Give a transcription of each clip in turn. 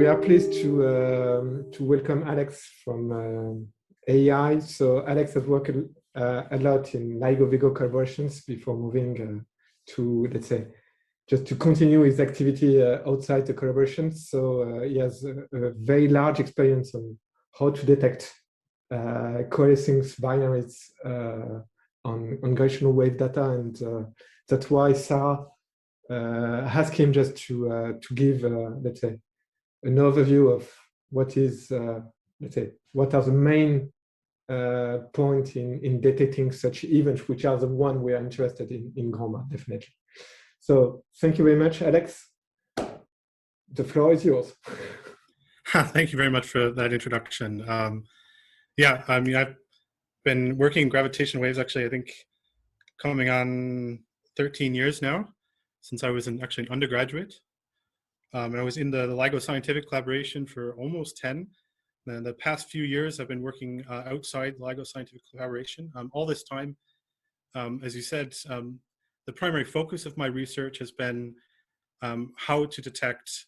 we are pleased to welcome Alex from AEI. So Alex has worked a lot in LIGO-VIGO collaborations before moving to, let's say, just to continue his activity outside the collaboration. So he has a very large experience on how to detect coalescing binaries on gravitational wave data, and that's why Sarah asked him just to give, let's say, an overview of what is, let's say, what are the main points in detecting such events, which are the one we are interested in GRAMA, definitely. So thank you very much, Alex. The floor is yours. Thank you very much for that introduction. Yeah, I mean, I've been working in gravitational waves, actually, I think coming on 13 years now, since I was actually an undergraduate. And I was in the LIGO scientific collaboration for almost 10. And the past few years, I've been working outside LIGO scientific collaboration. All this time, as you said, the primary focus of my research has been how to detect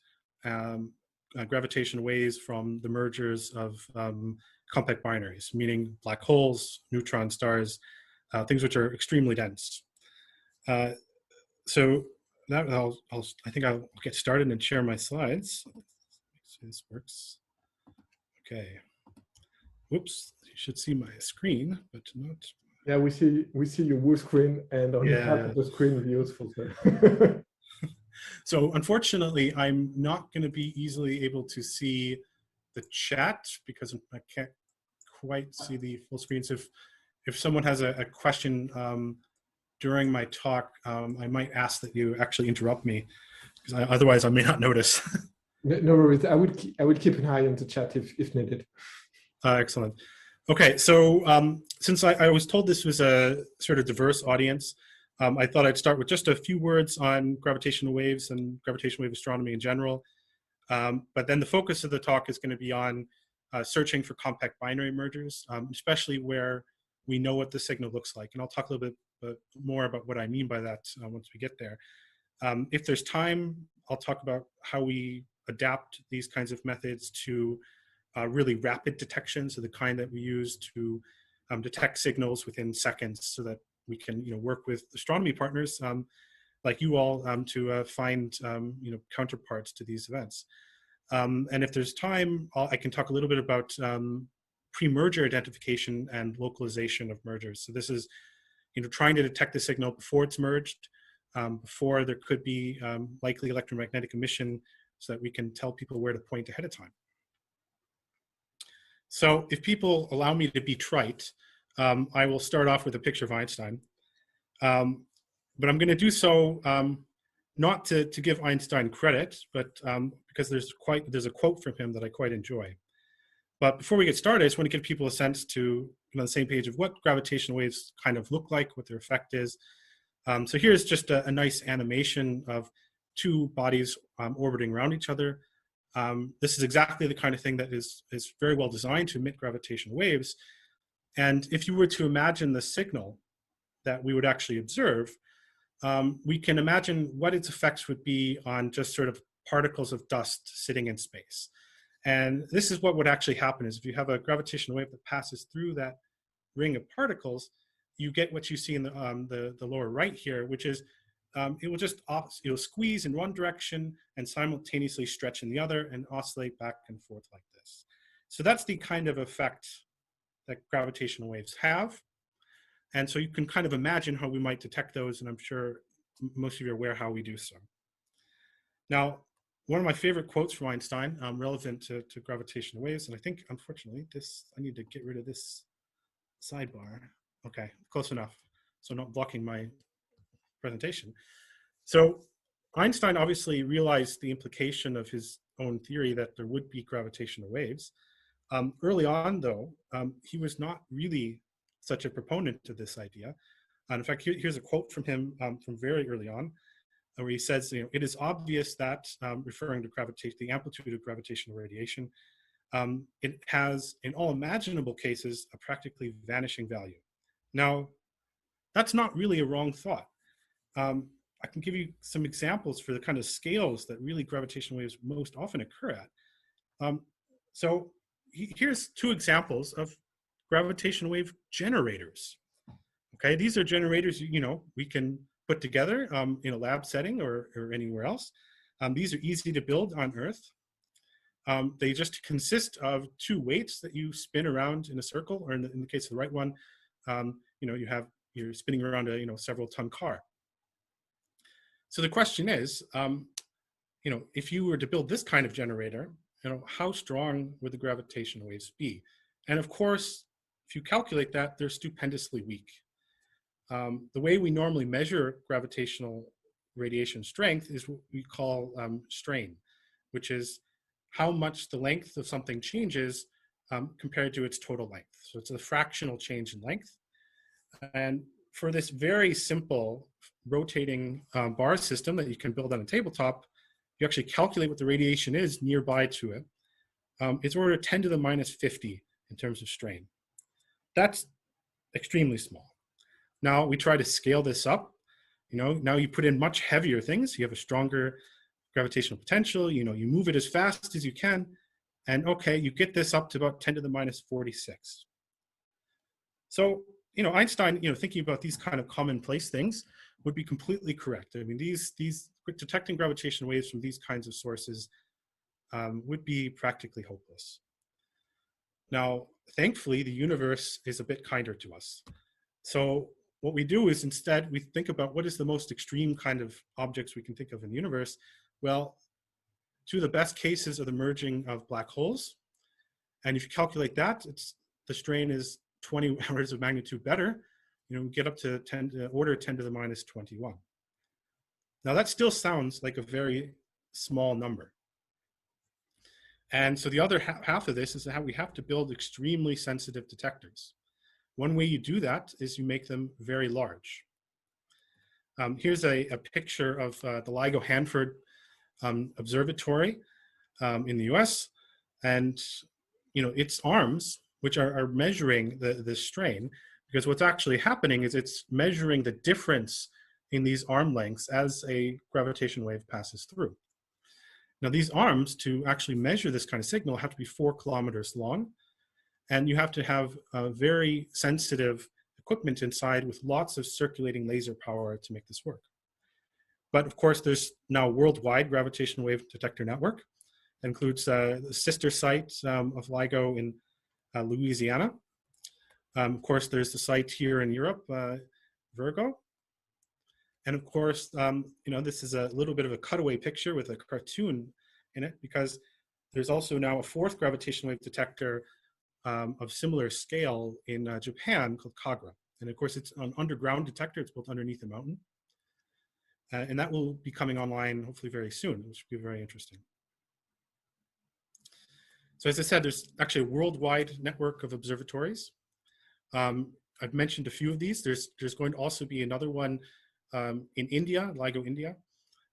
gravitational waves from the mergers of compact binaries, meaning black holes, neutron stars, things which are extremely dense. So that I think I'll get started and share my slides. Let's see if this works. Okay. Whoops, you should see my screen, but not. Yeah, we see your whole screen, and only half of the screen is useful. So. So unfortunately, I'm not going to be easily able to see the chat because I can't quite see the full screen. So if someone has a question during my talk, I might ask that you actually interrupt me, because otherwise I may not notice. No worries. I would keep an eye on the chat if needed. Excellent. Okay, so since I was told this was a sort of diverse audience, I thought I'd start with just a few words on gravitational waves and gravitational wave astronomy in general. But then the focus of the talk is going to be on searching for compact binary mergers, especially where we know what the signal looks like. And I'll talk a little bit more about what I mean by that once we get there. If there's time, I'll talk about how we adapt these kinds of methods to really rapid detection, so the kind that we use to detect signals within seconds, so that we can work with astronomy partners like you all to find counterparts to these events. And if there's time, I can talk a little bit about pre-merger identification and localization of mergers. So this is trying to detect the signal before it's merged, before there could be likely electromagnetic emission, so that we can tell people where to point ahead of time. So if people allow me to be trite, I will start off with a picture of Einstein. But I'm going to do so not to give Einstein credit, but because there's a quote from him that I quite enjoy. But before we get started, I just want to give people a sense to on the same page of what gravitational waves kind of look like, what their effect is. So here's just a nice animation of two bodies orbiting around each other. This is exactly the kind of thing that is very well designed to emit gravitational waves. And if you were to imagine the signal that we would actually observe, we can imagine what its effects would be on just sort of particles of dust sitting in space. And this is what would actually happen is if you have a gravitational wave that passes through that ring of particles, you get what you see in the lower right here, which is it will just squeeze in one direction and simultaneously stretch in the other and oscillate back and forth like this. So that's the kind of effect that gravitational waves have. And so you can kind of imagine how we might detect those, and I'm sure most of you are aware how we do so. Now, one of my favorite quotes from Einstein relevant to gravitational waves, and I think, unfortunately, I need to get rid of this sidebar. Okay, close enough. So not blocking my presentation. So Einstein obviously realized the implication of his own theory that there would be gravitational waves. Early on, though, he was not really such a proponent to this idea. And in fact, here's a quote from him from very early on, where he says, it is obvious that, referring to the amplitude of gravitational radiation, it has, in all imaginable cases, a practically vanishing value. Now, that's not really a wrong thought. I can give you some examples for the kind of scales that really gravitational waves most often occur at. So here's two examples of gravitational wave generators. Okay, these are generators, we can put together in a lab setting or anywhere else. These are easy to build on Earth. They just consist of two weights that you spin around in a circle, or in the case of the right one, you're spinning around a several ton car. So the question is, if you were to build this kind of generator, how strong would the gravitational waves be? And of course, if you calculate that, they're stupendously weak. The way we normally measure gravitational radiation strength is what we call strain, which is how much the length of something changes compared to its total length. So it's a fractional change in length. And for this very simple rotating bar system that you can build on a tabletop, you actually calculate what the radiation is nearby to it. It's order 10 to the minus 50 in terms of strain. That's extremely small. Now we try to scale this up. Now you put in much heavier things. You have a stronger gravitational potential. You move it as fast as you can, and okay, you get this up to about 10 to the minus 46. So Einstein, thinking about these kind of commonplace things would be completely correct. I mean, these detecting gravitational waves from these kinds of sources would be practically hopeless. Now, thankfully, the universe is a bit kinder to us. So what we do is instead we think about what is the most extreme kind of objects we can think of in the universe. Well, two of the best cases are the merging of black holes. And if you calculate that, the strain is 20 orders of magnitude better. We get up to order 10 to the minus 21. Now that still sounds like a very small number. And so the other half of this is how we have to build extremely sensitive detectors. One way you do that is you make them very large. Here's a picture of the LIGO Hanford Observatory in the US. And its arms, which are measuring the strain, because what's actually happening is it's measuring the difference in these arm lengths as a gravitational wave passes through. Now these arms, to actually measure this kind of signal, have to be 4 kilometers long, and you have to have very sensitive equipment inside with lots of circulating laser power to make this work. But of course, there's now a worldwide gravitational wave detector network. It includes the sister site of LIGO in Louisiana. Of course, there's the site here in Europe, Virgo. And of course, this is a little bit of a cutaway picture with a cartoon in it, because there's also now a 4th gravitational wave detector of similar scale in Japan called Kagra. And of course, it's an underground detector. It's built underneath a mountain. And that will be coming online hopefully very soon, which will be very interesting. So as I said, there's actually a worldwide network of observatories. I've mentioned a few of these. There's going to also be another one in India, LIGO India,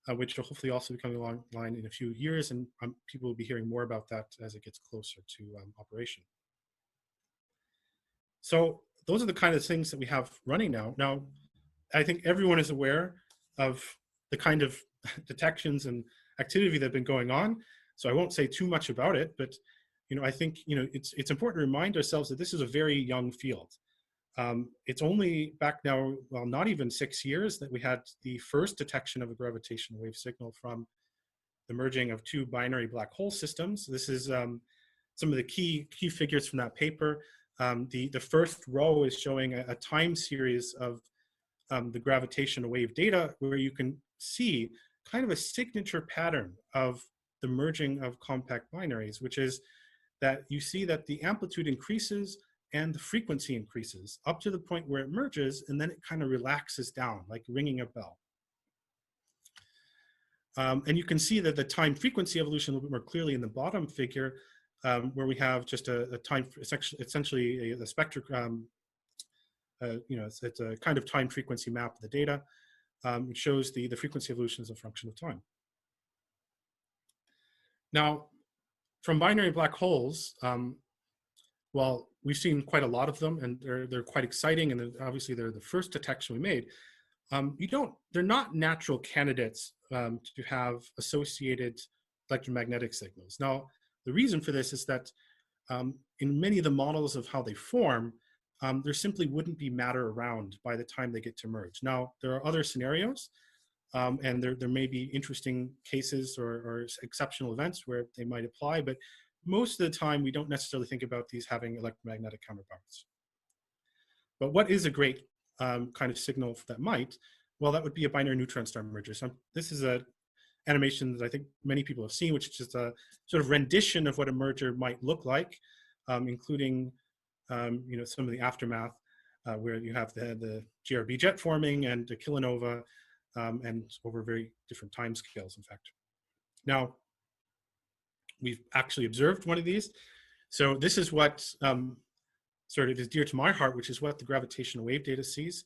which will hopefully also be coming online in a few years, and people will be hearing more about that as it gets closer to operation. So those are the kind of things that we have running now. Now, I think everyone is aware of the kind of detections and activity that have been going on, so I won't say too much about it, but I think it's important to remind ourselves that this is a very young field. It's only back now, well, not even 6 years, that we had the first detection of a gravitational wave signal from the merging of 2 binary black hole systems. This is some of the key figures from that paper. The first row is showing a time series of the gravitational wave data, where you can see kind of a signature pattern of the merging of compact binaries, which is that you see that the amplitude increases and the frequency increases up to the point where it merges, and then it kind of relaxes down like ringing a bell. And you can see that the time frequency evolution a little bit more clearly in the bottom figure, where we have just a time, essentially a spectrogram, it's a kind of time frequency map of the data. It shows the frequency evolution as a function of time. Now, from binary black holes, well, we've seen quite a lot of them, and they're quite exciting, and obviously they're the first detection we made. They're not natural candidates to have associated electromagnetic signals. Now, the reason for this is that in many of the models of how they form, there simply wouldn't be matter around by the time they get to merge. Now, there are other scenarios, and there may be interesting cases or exceptional events where they might apply, but most of the time we don't necessarily think about these having electromagnetic counterparts. But what is a great kind of signal that might? Well, that would be a binary neutron star merger. So this is a animation that I think many people have seen, which is just a sort of rendition of what a merger might look like, including some of the aftermath where you have the GRB jet forming and the kilonova, and over very different time scales, in fact. Now, we've actually observed one of these. So this is what sort of is dear to my heart, which is what the gravitational wave data sees.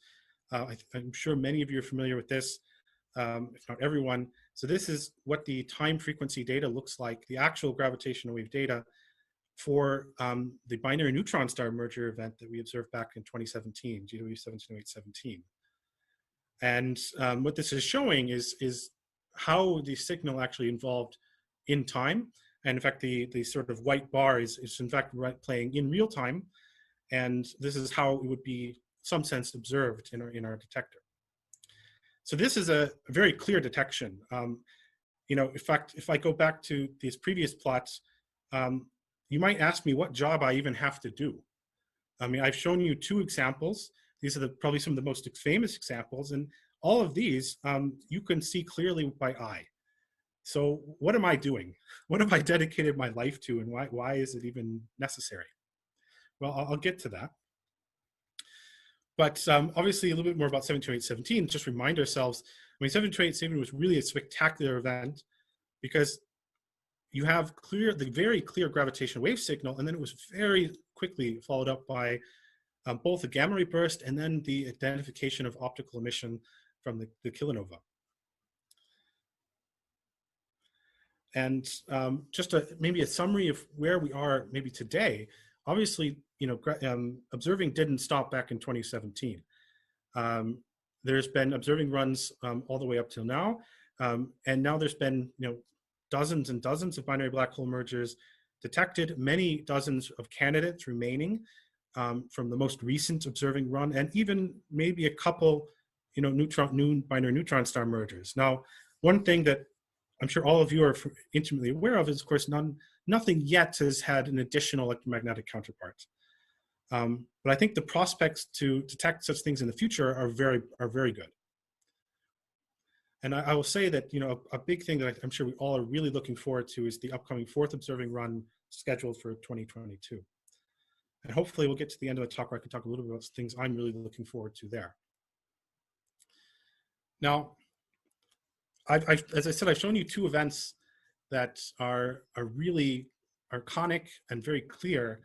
I'm sure many of you are familiar with this, if not everyone. So this is what the time frequency data looks like, the actual gravitational wave data for the binary neutron star merger event that we observed back in 2017, GW 170817. And what this is showing is how the signal actually evolved in time. And in fact, the sort of white bar is in fact playing in real time. And this is how it would be, in some sense, observed in our detector. So this is a very clear detection. In fact, if I go back to these previous plots, you might ask me what job I even have to do. I mean, I've shown you two examples. These are probably some of the most famous examples, and all of these you can see clearly by eye. So what am I doing? What have I dedicated my life to, and why is it even necessary? Well, I'll get to that. But obviously a little bit more about 170817, just remind ourselves, I mean, 170817 was really a spectacular event because you have the very clear gravitational wave signal, and then it was very quickly followed up by both the gamma ray burst and then the identification of optical emission from the kilonova. And just maybe a summary of where we are maybe today. Obviously, observing didn't stop back in 2017. There's been observing runs all the way up till now, and now there's been dozens and dozens of binary black hole mergers detected, many dozens of candidates remaining from the most recent observing run, and even maybe a couple new binary neutron star mergers. Now, one thing that I'm sure all of you are intimately aware of is, of course, nothing yet has had an additional electromagnetic counterpart. But I think the prospects to detect such things in the future are very good. And I will say that a big thing that I'm sure we all are really looking forward to is the upcoming 4th observing run scheduled for 2022. And hopefully we'll get to the end of the talk where I can talk a little bit about things I'm really looking forward to there. Now, as I said, I've shown you two events that are really arconic and very clear.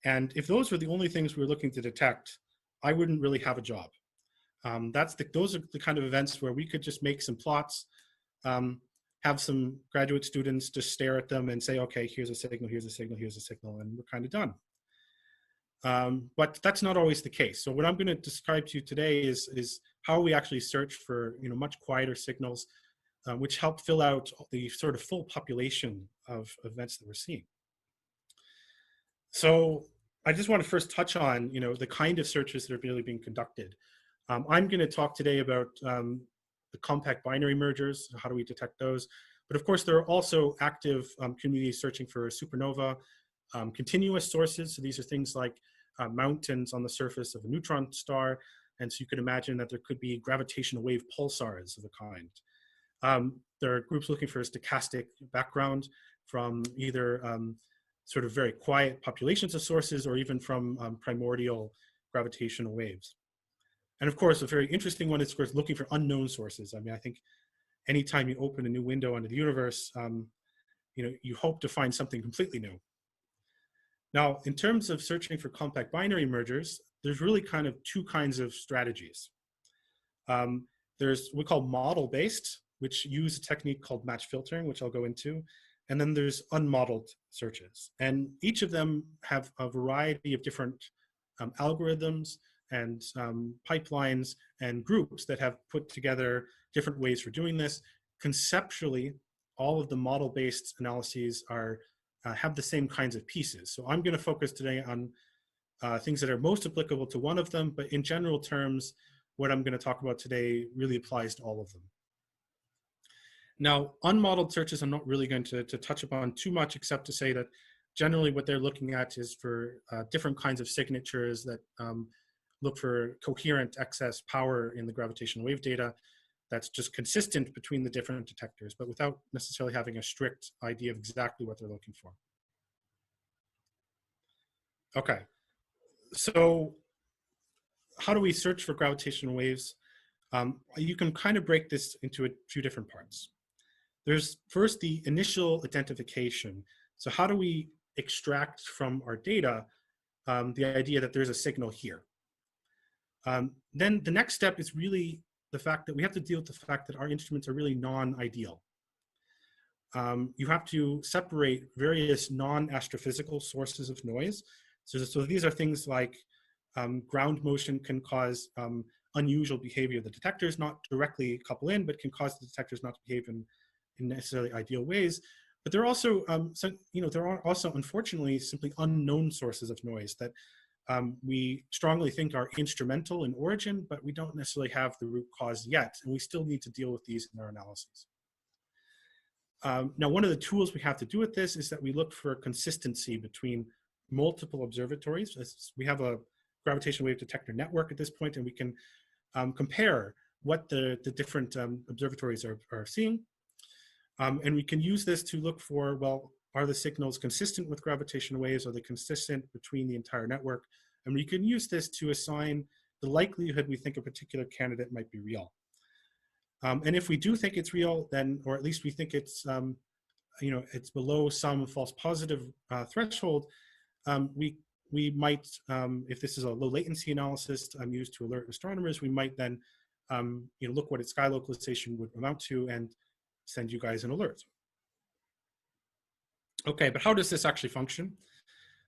And if those were the only things we were looking to detect, I wouldn't really have a job. Those are the kind of events where we could just make some plots, have some graduate students just stare at them and say, okay, here's a signal, here's a signal, here's a signal, and we're kind of done. But that's not always the case. So what I'm going to describe to you today is how we actually search for much quieter signals, which help fill out the sort of full population of events that we're seeing. So I just want to first touch on the kind of searches that are really being conducted. I'm going to talk today about the compact binary mergers. How do we detect those? But of course, there are also active communities searching for supernova, continuous sources. So these are things like mountains on the surface of a neutron star. And so you could imagine that there could be gravitational wave pulsars of a kind. There are groups looking for a stochastic background from either sort of very quiet populations of sources or even from primordial gravitational waves. And of course, a very interesting one is, of course, looking for unknown sources. I mean, I think anytime you open a new window into the universe, you hope to find something completely new. Now, in terms of searching for compact binary mergers, there's really kind of two kinds of strategies. There's what we call model-based, which use a technique called match filtering, which I'll go into. And then there's unmodeled searches. And each of them have a variety of different algorithms and pipelines and groups that have put together different ways for doing this. Conceptually, all of the model-based analyses are have the same kinds of pieces. So I'm going to focus today on things that are most applicable to one of them, but in general terms, what I'm going to talk about today really applies to all of them. Now, unmodeled searches I'm not really going to touch upon too much, except to say that generally what they're looking at is for different kinds of signatures that look for coherent excess power in the gravitational wave data that's just consistent between the different detectors, but without necessarily having a strict idea of exactly what they're looking for. Okay, so how do we search for gravitational waves? You can kind of break this into a few different parts. There's first the initial identification. So how do we extract from our data the idea that there's a signal here? Then the next step is really the fact that we have to deal with the fact that our instruments are really non-ideal. You have to separate various non-astrophysical sources of noise. So these are things like ground motion can cause unusual behavior of the detectors, not directly couple in, but can cause the detectors not to behave in necessarily ideal ways. But there are also, there are also unfortunately simply unknown sources of noise that we strongly think are instrumental in origin, but we don't necessarily have the root cause yet, and we still need to deal with these in our analyses. Now, one of the tools we have to do with this is that we look for consistency between multiple observatories. We have a gravitational wave detector network at this point, and we can compare what the different observatories are seeing. And we can use this to look for, well, are the signals consistent with gravitational waves? Are they consistent between the entire network? And we can use this to assign the likelihood we think a particular candidate might be real. And if we do think it's real, then, or at least we think it's, it's below some false positive threshold, we might, if this is a low latency analysis used to alert astronomers, we might then, look what its sky localization would amount to and send you guys an alert. Okay, but how does this actually function?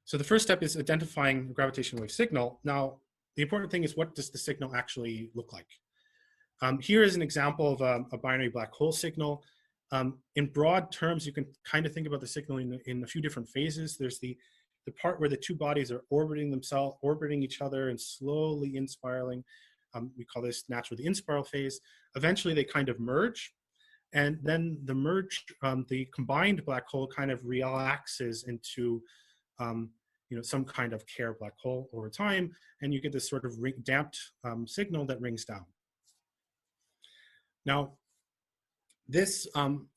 So the first step is identifying the gravitational wave signal. Now, the important thing is, what does the signal actually look like? Here is an example of a binary black hole signal. In broad terms, you can kind of think about the signal in a few different phases. There's the part where the two bodies are orbiting each other and slowly in-spiraling. We call this naturally the in-spiral phase. Eventually, they kind of merge. And then the combined black hole kind of relaxes into, some kind of Kerr black hole over time, and you get this sort of damped signal that rings down. Now, this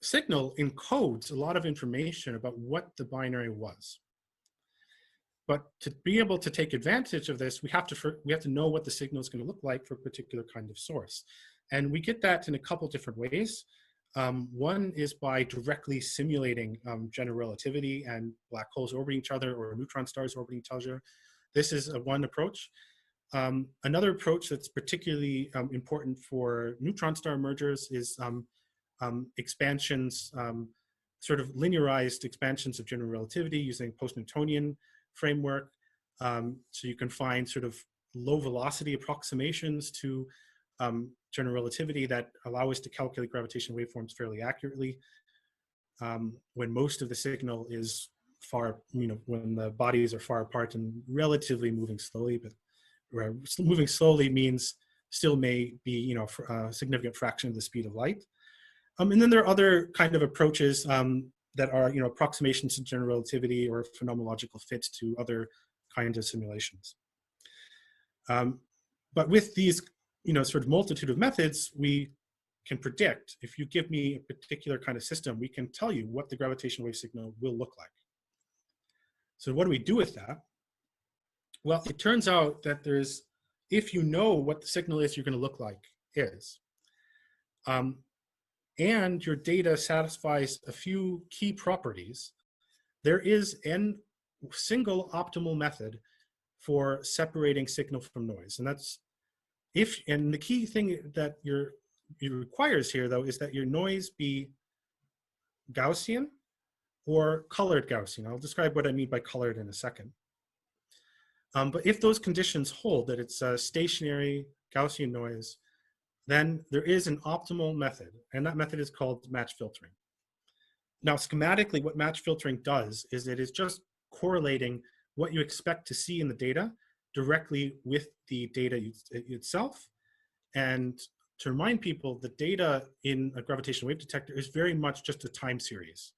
signal encodes a lot of information about what the binary was. But to be able to take advantage of this, we have to know what the signal is going to look like for a particular kind of source. And we get that in a couple different ways. One is by directly simulating general relativity and black holes orbiting each other or neutron stars orbiting each other. This is one approach. Another approach that's particularly important for neutron star mergers is expansions, sort of linearized expansions of general relativity using post-Newtonian framework. So you can find sort of low velocity approximations to general relativity that allow us to calculate gravitational waveforms fairly accurately when most of the signal is far, when the bodies are far apart and relatively moving slowly. But moving slowly means still may be, a significant fraction of the speed of light. And then there are other kind of approaches that are, approximations to general relativity or phenomenological fits to other kinds of simulations. But with these, sort of multitude of methods, we can predict, if you give me a particular kind of system, we can tell you what the gravitational wave signal will look like. So what do we do with that? Well, it turns out that if you know what the signal is you're going to look like is, and your data satisfies a few key properties, there is a single optimal method for separating signal from noise. And that's and the key thing that it requires here, though, is that your noise be Gaussian or colored Gaussian. I'll describe what I mean by colored in a second. But if those conditions hold, that it's a stationary Gaussian noise, then there is an optimal method, and that method is called match filtering. Now, schematically, what match filtering does is it is just correlating what you expect to see in the data directly with the data itself. And to remind people, the data in a gravitational wave detector is very much just a time series.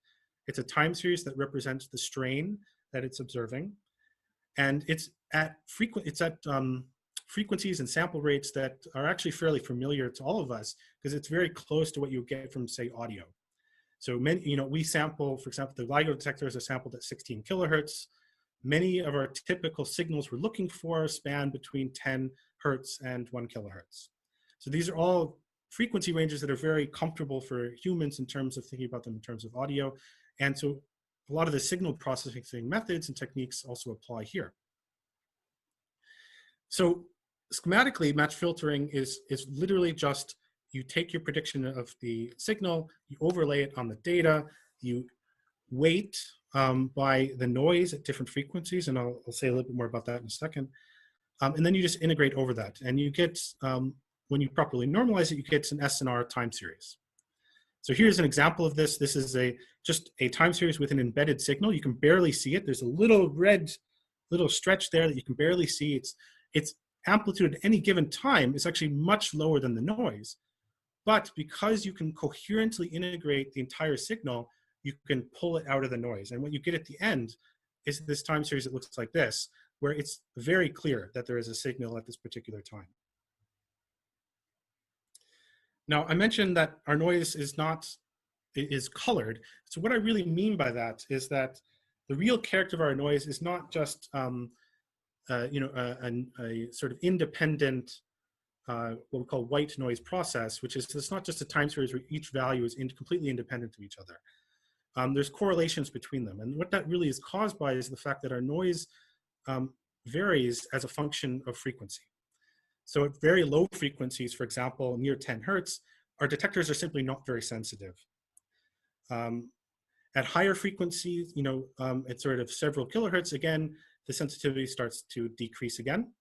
It's a time series that represents the strain that it's observing. And it's at frequencies and sample rates that are actually fairly familiar to all of us, because it's very close to what you get from, say, audio. So many, we sample, for example, the LIGO detectors are sampled at 16 kilohertz. Many of our typical signals we're looking for span between 10 hertz and 1 kilohertz. So these are all frequency ranges that are very comfortable for humans in terms of thinking about them in terms of audio. And so a lot of the signal processing methods and techniques also apply here. So schematically, match filtering is literally just, you take your prediction of the signal, you overlay it on the data, you weight by the noise at different frequencies, and I'll say a little bit more about that in a second. And then you just integrate over that, and you get, when you properly normalize it, you get an SNR time series. So here's an example of this. This is just a time series with an embedded signal. You can barely see it. There's a little red stretch there that you can barely see. Its amplitude at any given time is actually much lower than the noise. But because you can coherently integrate the entire signal, you can pull it out of the noise. And what you get at the end is this time series that looks like this, where it's very clear that there is a signal at this particular time. Now, I mentioned that our noise is colored. So what I really mean by that is that the real character of our noise is not just a sort of independent, what we call white noise process, which is, it's not just a time series where each value is completely independent of each other. There's correlations between them. And what that really is caused by is the fact that our noise varies as a function of frequency. So at very low frequencies, for example, near 10 hertz, our detectors are simply not very sensitive. At higher frequencies, at sort of several kilohertz, again, the sensitivity starts to decrease again.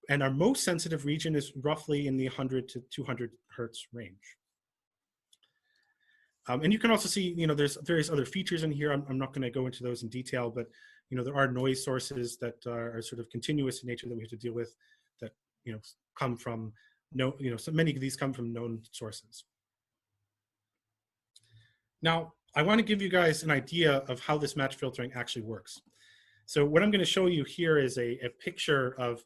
And our most sensitive region is roughly in the 100 to 200 hertz range. And you can also see, there's various other features in here. I'm not going to go into those in detail, but there are noise sources that are sort of continuous in nature that we have to deal with, that come from so many of these come from known sources. Now, I want to give you guys an idea of how this match filtering actually works. So what I'm going to show you here is a picture of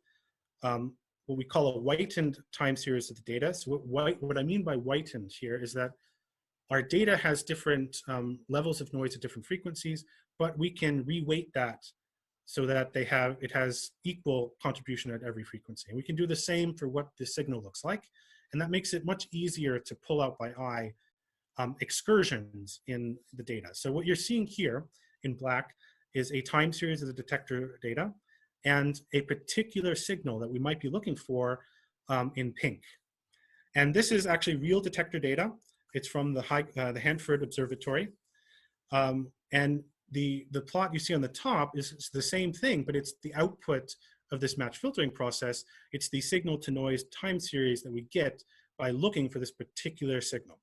what we call a whitened time series of the data. So what I mean by whitened here is that our data has different levels of noise at different frequencies, but we can reweight that so that it has equal contribution at every frequency. And we can do the same for what the signal looks like. And that makes it much easier to pull out by eye excursions in the data. So what you're seeing here in black is a time series of the detector data and a particular signal that we might be looking for in pink. And this is actually real detector data. It's from the Hanford Observatory. And the plot you see on the top is the same thing, but it's the output of this match filtering process. It's the signal to noise time series that we get by looking for this particular signal.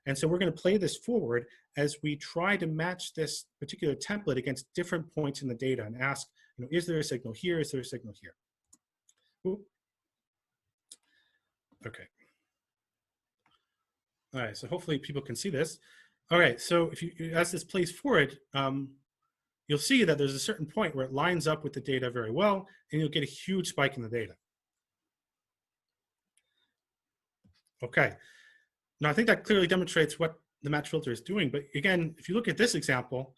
And so we're going to play this forward as we try to match this particular template against different points in the data and ask, is there a signal here? Is there a signal here? Ooh. Okay. All right, so hopefully people can see this. All right, so as this plays forward, you'll see that there's a certain point where it lines up with the data very well, and you'll get a huge spike in the data. Okay, now I think that clearly demonstrates what the match filter is doing, but again, if you look at this example,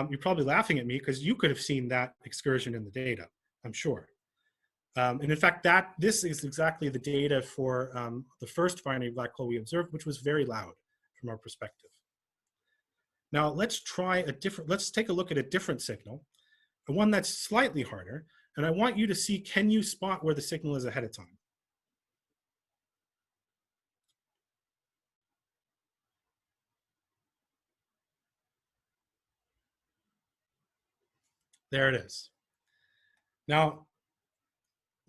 you're probably laughing at me because you could have seen that excursion in the data, I'm sure. And in fact, this is exactly the data for the first binary black hole we observed, which was very loud from our perspective. Now let's take a look at a different signal, one that's slightly harder, and I want you to see, can you spot where the signal is ahead of time? There it is. Now,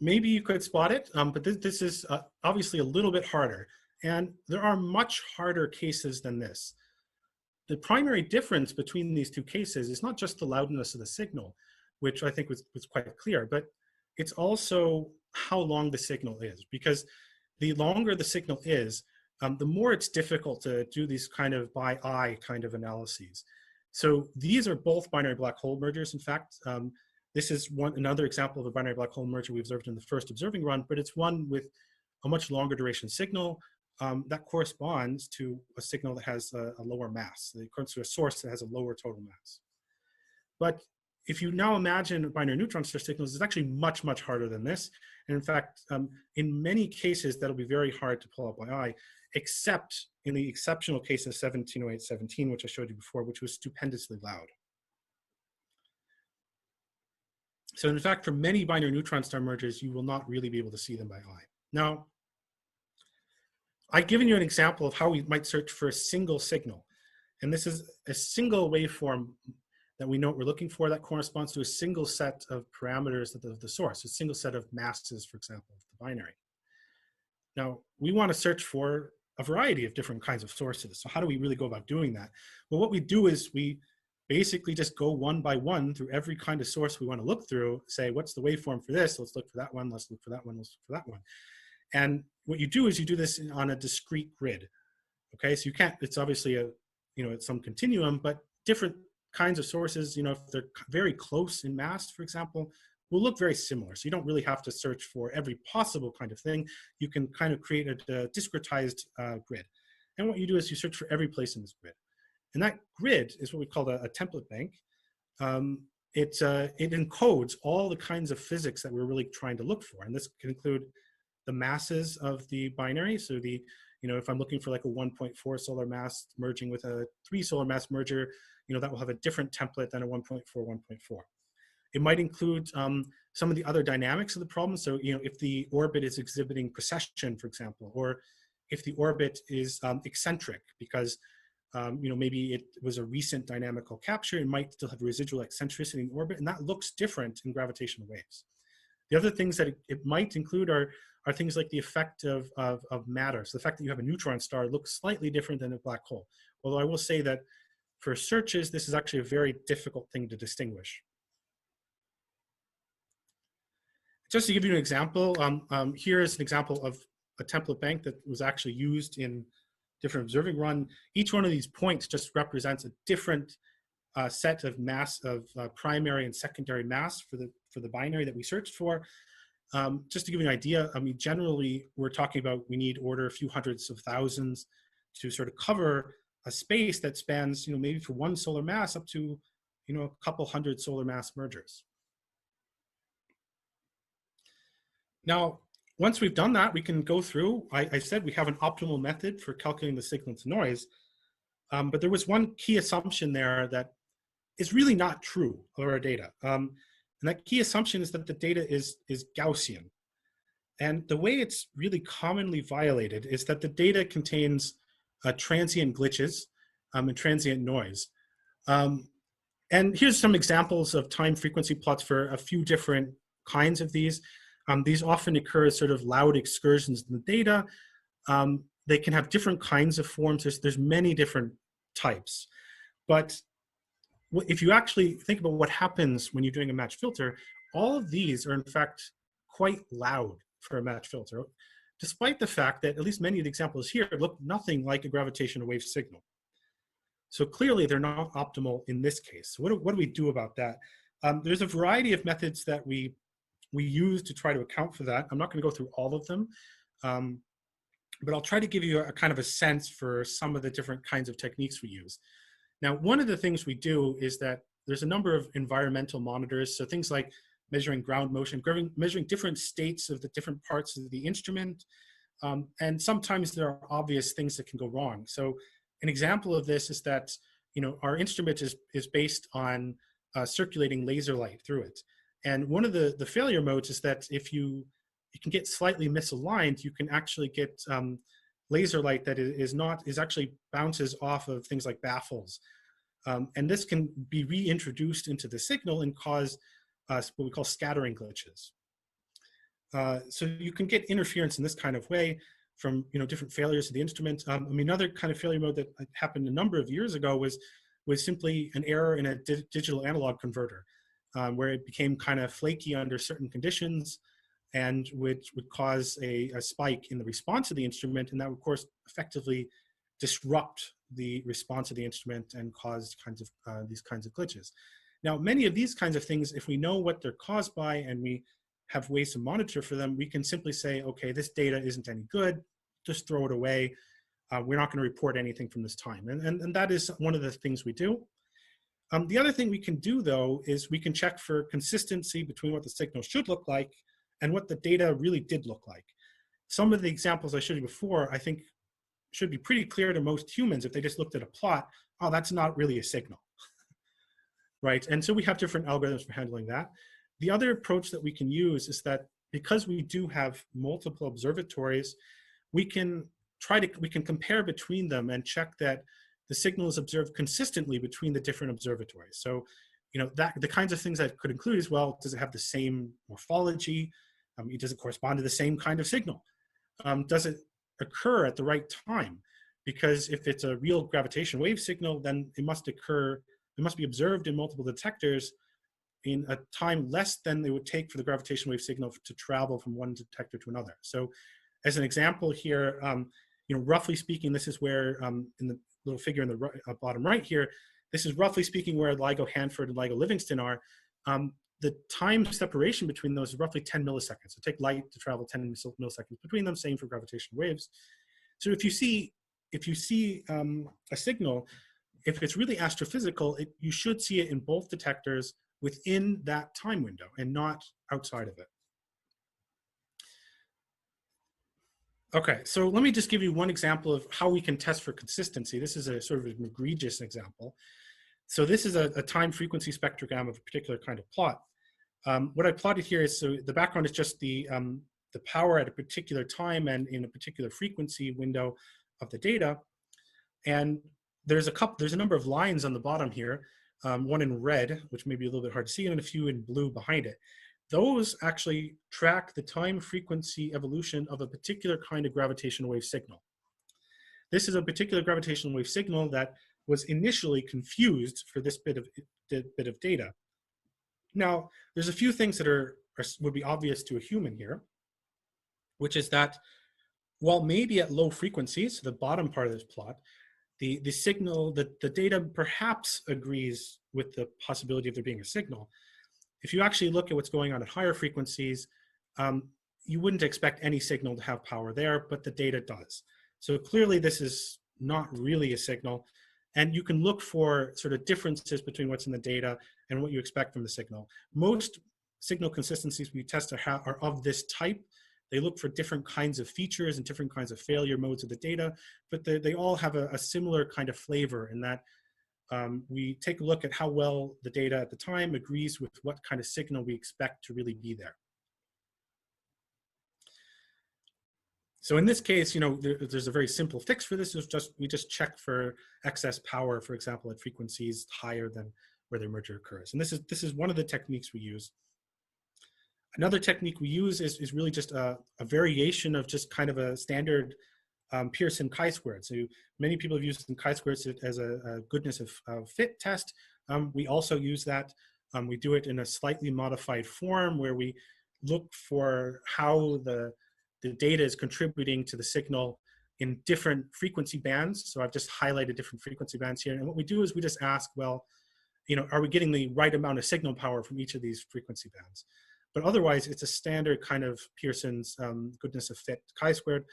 maybe you could spot it, but this is obviously a little bit harder. And there are much harder cases than this. the primary difference between these two cases is not just the loudness of the signal, which I think was quite clear, but it's also how long the signal is, because the longer the signal is, the more it's difficult to do these kind of by eye kind of analyses. So these are both binary black hole mergers. In fact, this is another example of a binary black hole merger we observed in the first observing run, but it's one with a much longer duration signal that corresponds to a signal that has a lower mass. It corresponds to a source that has a lower total mass. But if you now imagine binary neutron star signals, it's actually much, much harder than this. And in fact, in many cases, that'll be very hard to pull out by eye, except in the exceptional case of 170817, which I showed you before, which was stupendously loud. So in fact, for many binary neutron star mergers, you will not really be able to see them by eye. Now, I've given you an example of how we might search for a single signal. And this is a single waveform that we know what we're looking for that corresponds to a single set of parameters of the source, a single set of masses, for example, of the binary. Now, we want to search for a variety of different kinds of sources. So how do we really go about doing that? Well, what we do is we basically just go one by one through every kind of source we want to look through, say, what's the waveform for this? Let's look for that one. Let's look for that one. Let's look for that one. And what you do is you do this on a discrete grid. Okay, so you can't, it's obviously a, it's some continuum, but different kinds of sources, if they're very close in mass, for example, will look very similar. So you don't really have to search for every possible kind of thing. You can kind of create a discretized grid. And what you do is you search for every place in this grid. And that grid is what we call a template bank. It encodes all the kinds of physics that we're really trying to look for. And this can include the masses of the binary. So if I'm looking for like a 1.4 solar mass merging with a 3 solar mass merger, that will have a different template than a 1.4, 1.4. It might include some of the other dynamics of the problem. So, if the orbit is exhibiting precession, for example, or if the orbit is eccentric because, maybe it was a recent dynamical capture, it might still have residual eccentricity in orbit, and that looks different in gravitational waves. The other things that it might include are things like the effect of matter. So the fact that you have a neutron star looks slightly different than a black hole. Although I will say that for searches, this is actually a very difficult thing to distinguish. Just to give you an example, here is an example of a template bank that was actually used in different observing run. Each one of these points just represents a different set of mass of primary and secondary mass for the binary that we searched for. Just to give you an idea, generally we're talking about we need order a few hundreds of thousands to sort of cover a space that spans, maybe for one solar mass up to, a couple hundred solar mass mergers. Now, once we've done that, we can go through, I said we have an optimal method for calculating the signal to noise, but there was one key assumption there that is really not true of our data. And that key assumption is that the data is Gaussian. And the way it's really commonly violated is that the data contains transient glitches and transient noise. And here's some examples of time frequency plots for a few different kinds of these. These often occur as sort of loud excursions in the data. They can have different kinds of forms. There's many different types. But if you actually think about what happens when you're doing a match filter, all of these are in fact quite loud for a match filter, despite the fact that at least many of the examples here look nothing like a gravitational wave signal. So clearly they're not optimal in this case. So what do we do about that? There's a variety of methods that we use to try to account for that. I'm not going to go through all of them, but I'll try to give you a kind of a sense for some of the different kinds of techniques we use. Now, one of the things we do is that there's a number of environmental monitors. So things like measuring ground motion, measuring different states of the different parts of the instrument. And sometimes there are obvious things that can go wrong. So an example of this is that, our instrument is based on circulating laser light through it. And one of the failure modes is that if you can get slightly misaligned, you can actually get laser light that is actually bounces off of things like baffles. And this can be reintroduced into the signal and cause what we call scattering glitches. So you can get interference in this kind of way. from different failures of the instrument. I mean, another kind of failure mode that happened a number of years ago was simply an error in a digital analog converter, where it became kind of flaky under certain conditions, and which would cause a spike in the response of the instrument, and that would, of course, effectively disrupt the response of the instrument and cause these kinds of glitches. Now, many of these kinds of things, if we know what they're caused by and we have ways to monitor for them, we can simply say, okay, this data isn't any good, just throw it away. We're not going to report anything from this time. And that is one of the things we do. The other thing we can do, though, is we can check for consistency between what the signal should look like and what the data really did look like. Some of the examples I showed you before, I think, should be pretty clear to most humans if they just looked at a plot. Oh, that's not really a signal, right? And so we have different algorithms for handling that. The other approach that we can use is that because we do have multiple observatories, we can compare between them and check that the signal is observed consistently between the different observatories. So, the kinds of things that could include as well, does it have the same morphology? Does it correspond to the same kind of signal? Does it occur at the right time? Because if it's a real gravitational wave signal, then it must be observed in multiple detectors in a time less than it would take for the gravitational wave signal to travel from one detector to another. So as an example here, roughly speaking, this is where, in the little figure in the bottom right here, this is roughly speaking where LIGO Hanford and LIGO Livingston are. The time separation between those is roughly 10 milliseconds. So take light to travel 10 milliseconds between them, same for gravitational waves. So if you see a signal, if it's really astrophysical, you should see it in both detectors within that time window and not outside of it. Okay, so let me just give you one example of how we can test for consistency. This is a sort of an egregious example. So this is a time frequency spectrogram of a particular kind of plot. What I plotted here is, so the background is just the power at a particular time and in a particular frequency window of the data. And there's a number of lines on the bottom here, one in red, which may be a little bit hard to see, and a few in blue behind it. Those actually track the time frequency evolution of a particular kind of gravitational wave signal. This is a particular gravitational wave signal that was initially confused for this bit of data. Now, there's a few things that would be obvious to a human here, which is that while maybe at low frequencies, the bottom part of this plot, the signal, the data perhaps agrees with the possibility of there being a signal. If you actually look at what's going on at higher frequencies, you wouldn't expect any signal to have power there, but the data does. So clearly this is not really a signal. And you can look for sort of differences between what's in the data and what you expect from the signal. Most signal consistencies we test are of this type. They look for different kinds of features and different kinds of failure modes of the data, but they all have a similar kind of flavor in that we take a look at how well the data at the time agrees with what kind of signal we expect to really be there. So in this case, there's a very simple fix for this. We just check for excess power, for example, at frequencies higher than where the merger occurs. And this is one of the techniques we use. Another technique we use is really just a variation of just kind of a standard Pearson chi-squared. So many people have used chi-squared as a goodness of fit test. We also use that. We do it in a slightly modified form where we look for how the data is contributing to the signal in different frequency bands. So I've just highlighted different frequency bands here. And what we do is we just ask, well, are we getting the right amount of signal power from each of these frequency bands? But otherwise, it's a standard kind of Pearson's goodness of fit chi-squared.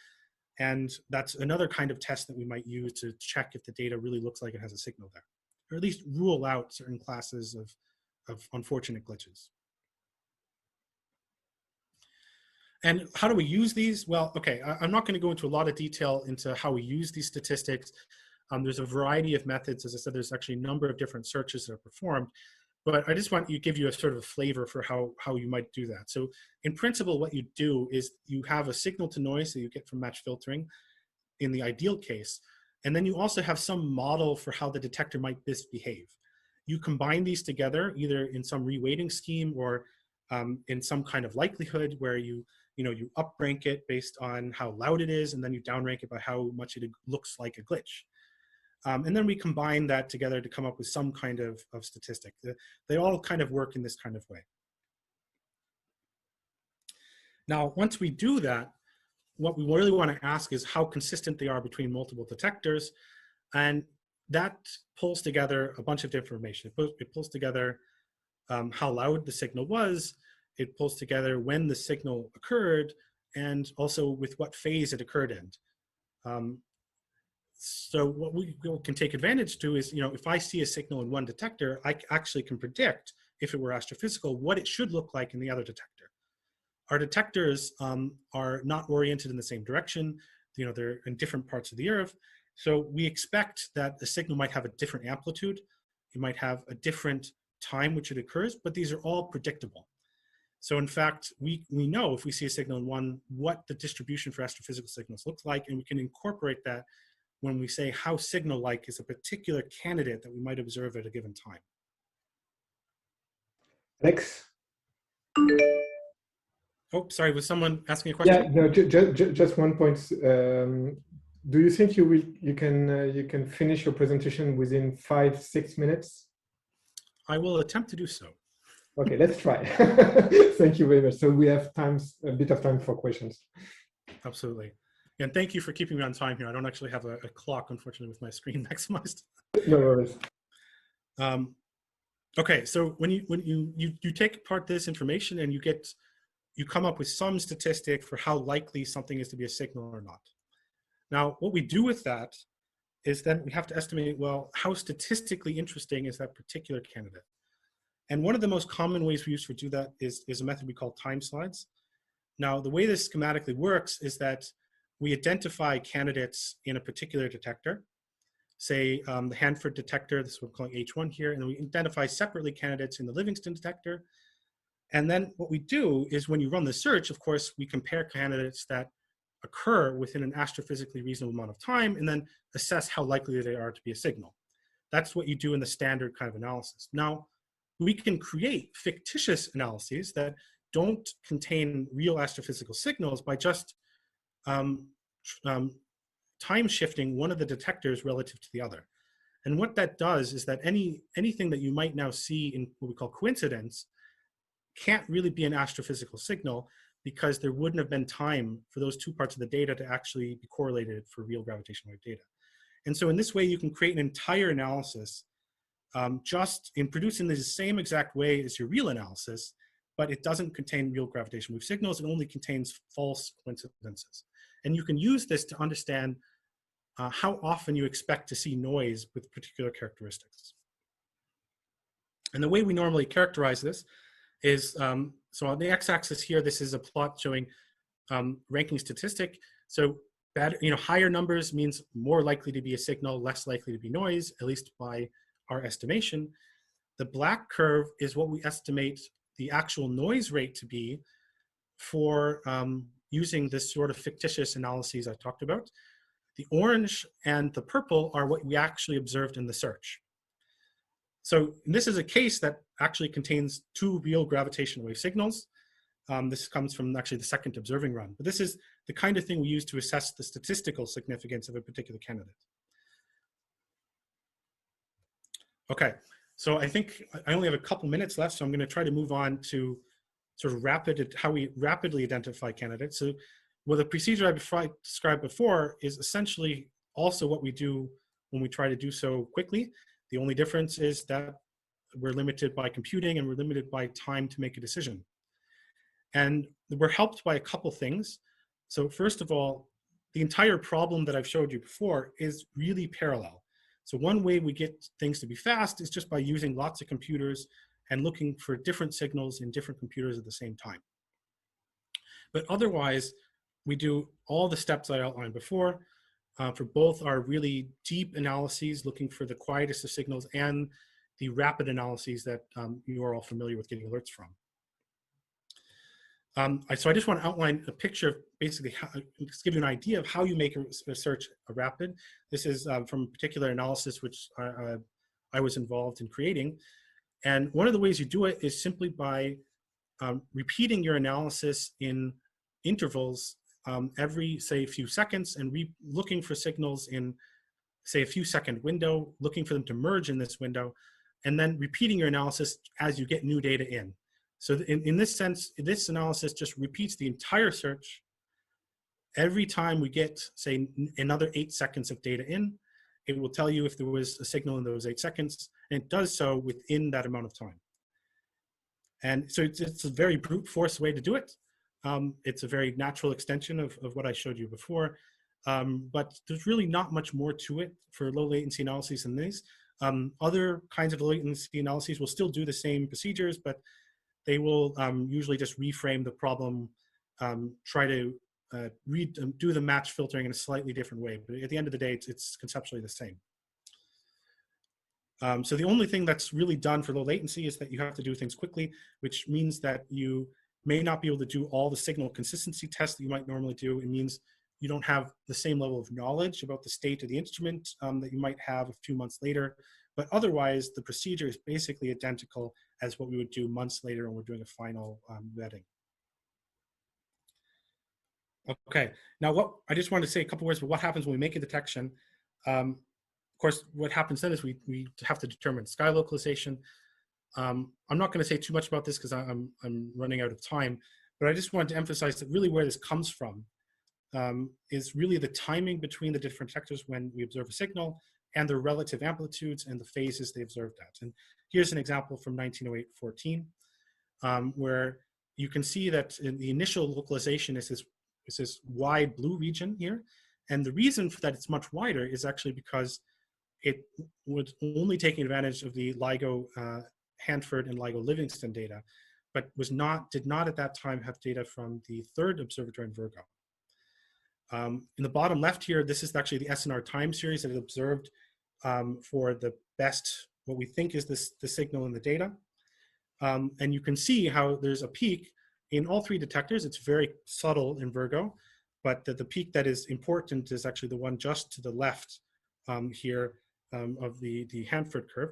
And that's another kind of test that we might use to check if the data really looks like it has a signal there, or at least rule out certain classes of unfortunate glitches. And how do we use these? Well, okay, I'm not going to go into a lot of detail into how we use these statistics. There's a variety of methods. As I said, there's actually a number of different searches that are performed. But I just want to give you a sort of a flavor for how you might do that. So in principle, what you do is you have a signal to noise that you get from match filtering in the ideal case. And then you also have some model for how the detector might misbehave. You combine these together, either in some reweighting scheme or in some kind of likelihood where you you up rank it based on how loud it is, and then you down rank it by how much it looks like a glitch. And then we combine that together to come up with some kind of statistic. They all kind of work in this kind of way. Now, once we do that, what we really want to ask is how consistent they are between multiple detectors. And that pulls together a bunch of information. It pulls together how loud the signal was. It pulls together when the signal occurred, and also with what phase it occurred in. So what we can take advantage to is, if I see a signal in one detector, I actually can predict, if it were astrophysical, what it should look like in the other detector. Our detectors are not oriented in the same direction. They're in different parts of the Earth. So we expect that the signal might have a different amplitude. It might have a different time which it occurs, but these are all predictable. So in fact, we know if we see a signal in one, what the distribution for astrophysical signals looks like, and we can incorporate that when we say how signal-like is a particular candidate that we might observe at a given time. Alex? Oh, sorry, was someone asking a question? Yeah, no, just one point. Do you think you can finish your presentation within 5-6 minutes? I will attempt to do so. Okay, let's try. Thank you very much. So we have a bit of time for questions. Absolutely. And thank you for keeping me on time here. I don't actually have a clock, unfortunately, with my screen maximized. No worries. Okay, so when you take apart this information and you come up with some statistic for how likely something is to be a signal or not. Now, what we do with that is then we have to estimate, well, how statistically interesting is that particular candidate? And one of the most common ways we use to do that is a method we call time slides. Now, the way this schematically works is that we identify candidates in a particular detector, say the Hanford detector, this is what we're calling H1 here, and we identify separately candidates in the Livingston detector. And then what we do is when you run the search, of course, we compare candidates that occur within an astrophysically reasonable amount of time and then assess how likely they are to be a signal. That's what you do in the standard kind of analysis. Now, we can create fictitious analyses that don't contain real astrophysical signals by just time shifting one of the detectors relative to the other. And what that does is that anything that you might now see in what we call coincidence can't really be an astrophysical signal, because there wouldn't have been time for those two parts of the data to actually be correlated for real gravitational wave data. And so in this way, you can create an entire analysis just in producing the same exact way as your real analysis, but it doesn't contain real gravitational wave signals. It only contains false coincidences. And you can use this to understand how often you expect to see noise with particular characteristics. And the way we normally characterize this is, so on the x-axis here, this is a plot showing ranking statistic. So higher numbers means more likely to be a signal, less likely to be noise, at least by our estimation. The black curve is what we estimate the actual noise rate to be for using this sort of fictitious analyses I talked about. The orange and the purple are what we actually observed in the search. So this is a case that actually contains two real gravitational wave signals. This comes from actually the second observing run. But this is the kind of thing we use to assess the statistical significance of a particular candidate. Okay, so I think I only have a couple minutes left, so I'm going to try to move on to sort of how we rapidly identify candidates. So the procedure I described before is essentially also what we do when we try to do so quickly. The only difference is that we're limited by computing and we're limited by time to make a decision. And we're helped by a couple things. So first of all, the entire problem that I've showed you before is really parallel. So one way we get things to be fast is just by using lots of computers and looking for different signals in different computers at the same time. But otherwise, we do all the steps I outlined before for both our really deep analyses, looking for the quietest of signals, and the rapid analyses that you are all familiar with getting alerts from. So I just want to outline a picture of basically just give you an idea of how you make a search rapid. This is from a particular analysis which I was involved in creating. And one of the ways you do it is simply by repeating your analysis in intervals every, say, few seconds, and looking for signals in, say, a few second window, looking for them to merge in this window, and then repeating your analysis as you get new data in. So in this sense, this analysis just repeats the entire search. Every time we get, say, another 8 seconds of data in, it will tell you if there was a signal in those 8 seconds, and it does so within that amount of time. And so it's a very brute force way to do it. It's a very natural extension of what I showed you before. But there's really not much more to it for low latency analyses than these. Other kinds of low latency analyses will still do the same procedures, but they will usually just reframe the problem, try to do the match filtering in a slightly different way. But at the end of the day, it's conceptually the same. So the only thing that's really done for low latency is that you have to do things quickly, which means that you may not be able to do all the signal consistency tests that you might normally do. It means you don't have the same level of knowledge about the state of the instrument that you might have a few months later. But otherwise, the procedure is basically identical as what we would do months later when we're doing a final vetting. Okay, now I just wanted to say a couple words about what happens when we make a detection. Of course, what happens then is we have to determine sky localization. I'm not going to say too much about this because I'm running out of time, but I just wanted to emphasize that really where this comes from is really the timing between the different detectors when we observe a signal and their relative amplitudes and the phases they observed at. And here's an example from 1908-14, where you can see that in the initial localization is this wide blue region here. And the reason for that it's much wider is actually because it was only taking advantage of the LIGO Hanford and LIGO Livingston data, but did not at that time have data from the third observatory in Virgo. In the bottom left here, this is actually the SNR time series that is observed for the best, what we think is the signal in the data. And you can see how there's a peak in all three detectors. It's very subtle in Virgo, but the peak that is important is actually the one just to the left here of the Hanford curve.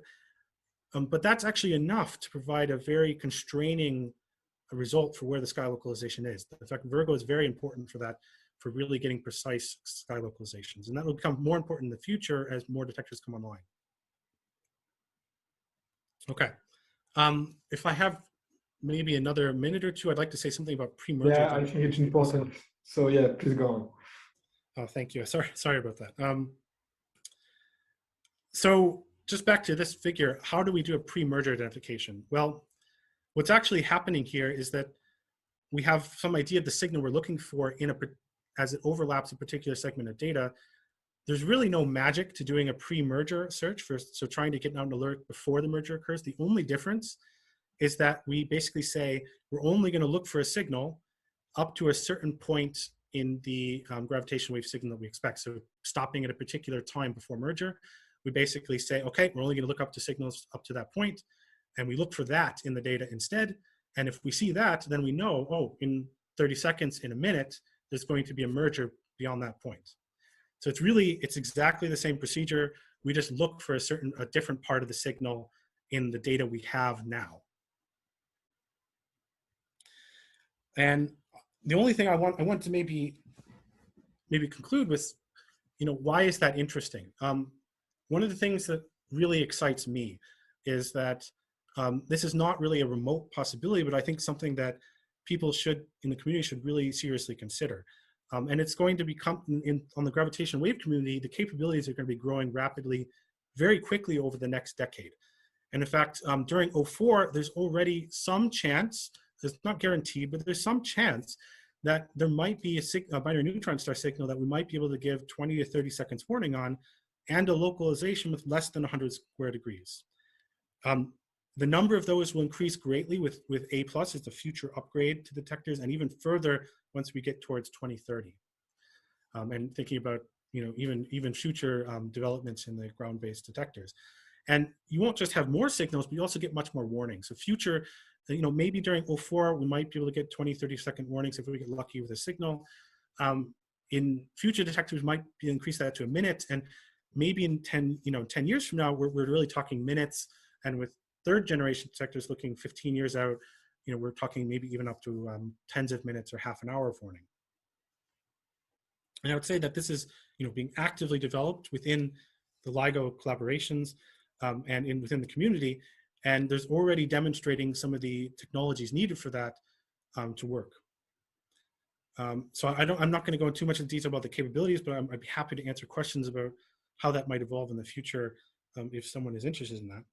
But that's actually enough to provide a very constraining result for where the sky localization is. In fact, Virgo is very important for that, for really getting precise sky localizations. And that will become more important in the future as more detectors come online. Okay. If I have maybe another minute or two, I'd like to say something about pre-merger. Yeah, I think it's important. So yeah, please go on. Oh, thank you. Sorry about that. So just back to this figure, how do we do a pre-merger identification? Well, what's actually happening here is that we have some idea of the signal we're looking for as it overlaps a particular segment of data. There's really no magic to doing a pre-merger search so trying to get out an alert before the merger occurs. The only difference is that we basically say we're only going to look for a signal up to a certain point in the gravitational wave signal that we expect. So stopping at a particular time before merger, we basically say, okay, we're only going to look up to signals up to that point, and we look for that in the data instead. And if we see that, then we know, oh, in 30 seconds, in a minute, there's going to be a merger beyond that point. So it's exactly the same procedure. We just look for a different part of the signal in the data we have now. And the only thing I want to maybe conclude with, why is that interesting? One of the things that really excites me is that this is not really a remote possibility, but I think something that people in the community should really seriously consider. And it's going to become, on the gravitational wave community, the capabilities are going to be growing rapidly, very quickly over the next decade. And in fact, during 04, there's already some chance, it's not guaranteed, but there's some chance that there might be a binary neutron star signal that we might be able to give 20 to 30 seconds warning on, and a localization with less than 100 square degrees. The number of those will increase greatly with A+, as the future upgrade to detectors, and even further once we get towards 2030. And thinking about even future developments in the ground-based detectors. And you won't just have more signals, but you also get much more warnings. So future, maybe during 04, we might be able to get 20, 30-second warnings if we get lucky with a signal. In future detectors, might increase that to a minute, and maybe in 10 years from now, we're really talking minutes, and with third generation detectors looking 15 years out, we're talking maybe even up to tens of minutes or half an hour of warning. And I would say that this is, being actively developed within the LIGO collaborations and within the community. And there's already demonstrating some of the technologies needed for that to work. So I'm not going to go into too much in detail about the capabilities, but I'd be happy to answer questions about how that might evolve in the future if someone is interested in that.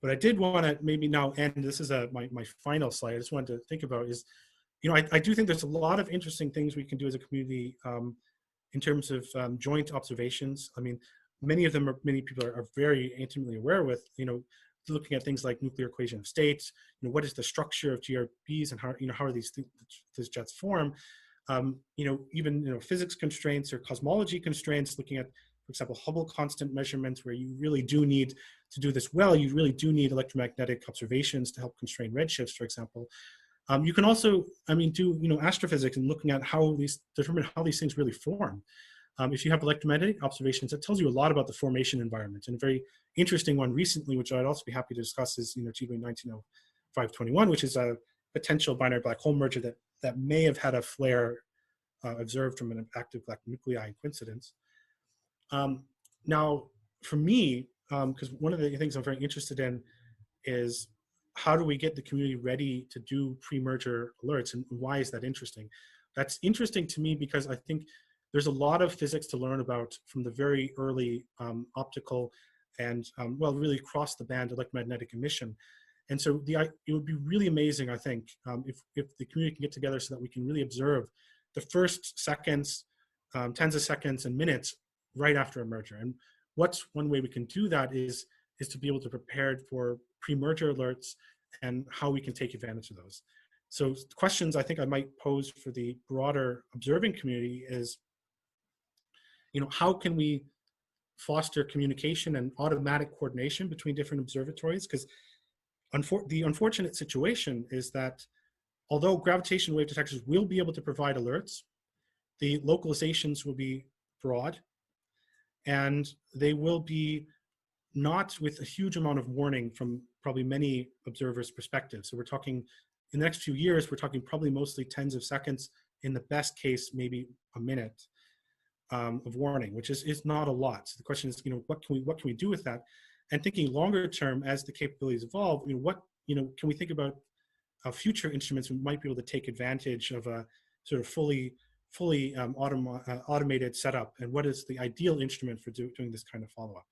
But I did want to maybe now end, this is my final slide, I just wanted to think about is, I do think there's a lot of interesting things we can do as a community in terms of joint observations. I mean, many people are very intimately aware with, looking at things like nuclear equation of states, what is the structure of GRBs and how are these jets form? Even physics constraints or cosmology constraints, looking at, for example, Hubble constant measurements, where you really do need to do this well. You really do need electromagnetic observations to help constrain redshifts, for example. You can also, do astrophysics and looking at determine how these things really form. If you have electromagnetic observations, that tells you a lot about the formation environment. And a very interesting one recently, which I'd also be happy to discuss, is GW 190521, which is a potential binary black hole merger that may have had a flare observed from an active galactic nuclei in coincidence. Now, for me, because one of the things I'm very interested in is how do we get the community ready to do pre-merger alerts, and why is that interesting? That's interesting to me because I think there's a lot of physics to learn about from the very early optical and, really across the band electromagnetic emission. And so it would be really amazing, I think, if the community can get together so that we can really observe the first seconds, tens of seconds and minutes right after a merger. And what's one way we can do that is to be able to prepare for pre-merger alerts and how we can take advantage of those. So questions I think I might pose for the broader observing community is, how can we foster communication and automatic coordination between different observatories? Because the unfortunate situation is that although gravitational wave detectors will be able to provide alerts, the localizations will be broad, and they will be not with a huge amount of warning from probably many observers' perspectives. So we're talking, in the next few years, we're talking probably mostly tens of seconds, in the best case, maybe a minute of warning, which is not a lot. So the question is, what can we do with that? And thinking longer term, as the capabilities evolve, can we think about future instruments we might be able to take advantage of a sort of fully automated setup, and what is the ideal instrument for doing this kind of follow-up?